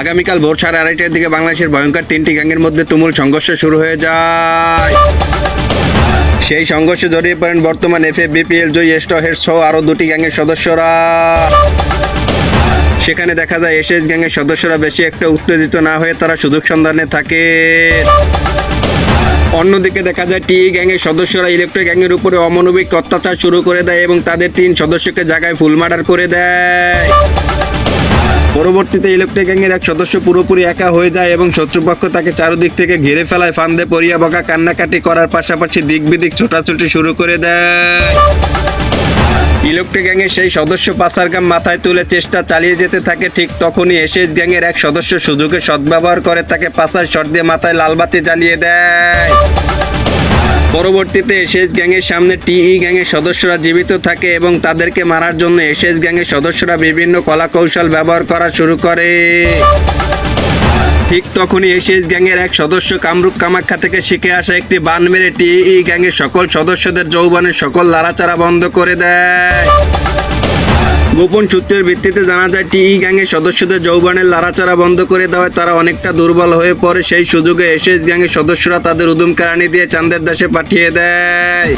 আগামীকাল ভোর 2:30টার দিকে বাংলাদেশের ভয়ঙ্কর তিনটি গ্যাংয়ের মধ্যে তুমুল সংঘর্ষ শুরু হয়ে যায়। সেই সংঘর্ষে জড়িয়ে পড়েন বর্তমান এফএফবিপিএল জয়ী স্টহেড সহ আরও দুটি গ্যাংয়ের সদস্যরা। সেখানে দেখা যায় এসএস গ্যাংয়ের সদস্যরা বেশি একটা উত্তেজিত না হয়ে তারা সুযোগ সন্ধানে থাকে। অন্যদিকে দেখা যায় টি গ্যাংয়ের সদস্যরা ইলেকট্রো গ্যাংয়ের উপরে অমানবিক অত্যাচার শুরু করে দেয় এবং তাদের 3 সদস্যকে জায়গায় ফুল মার্ডার করে দেয়। পরবর্তীতে ইলেকট্রো গ্যাংয়ের এক সদস্য পুরোপুরি একা হয়ে যায় এবং শত্রুপক্ষ তাকে চারদিক থেকে ঘিরে ফেলায়। ফান্দে পড়িয়া বকা কান্নাকাটি করার পাশাপাশি দিক বিদিক ছোটাছুটি শুরু করে দেয়। ইলেকট্রো গ্যাংয়ের সেই সদস্য পাচার গাম মাথায় তুলে চেষ্টা চালিয়ে যেতে থাকে। ঠিক তখনই এসএস গ্যাংয়ের এক সদস্য সুযোগের সদ্ব্যবহার করে তাকে পাচার শট দিয়ে মাথায় লালবাতি জ্বালিয়ে দেয়। পরবর্তীতে এসএস গ্যাংয়ের সামনে টিই গ্যাংয়ের সদস্যরা জীবিত থাকে এবং তাদেরকে মারার জন্য এসএস গ্যাংয়ের সদস্যরা বিভিন্ন কলাকৌশল ব্যবহার করা শুরু করে। ঠিক তখনই এসএস গ্যাংয়ের এক সদস্য কামরূপ কামাখ্যা থেকে শিখে আসা একটি বান মেরে টিই গ্যাংয়ের সকল সদস্যদের যৌবনের সকল লাড়াচাড়া বন্ধ করে দেয়। গোপন সূত্রের ভিত্তিতে জানা যায় টিই গ্যাংয়ের সদস্যদের যৌবনের লাড়াচাড়া বন্ধ করে দেওয়ায় তারা অনেকটা দুর্বল হয়ে পড়ে। সেই সুযোগে এসএস গ্যাংয়ের সদস্যরা তাদের উদুম কেরানি দিয়ে চাঁদের দেশে পাঠিয়ে দেয়।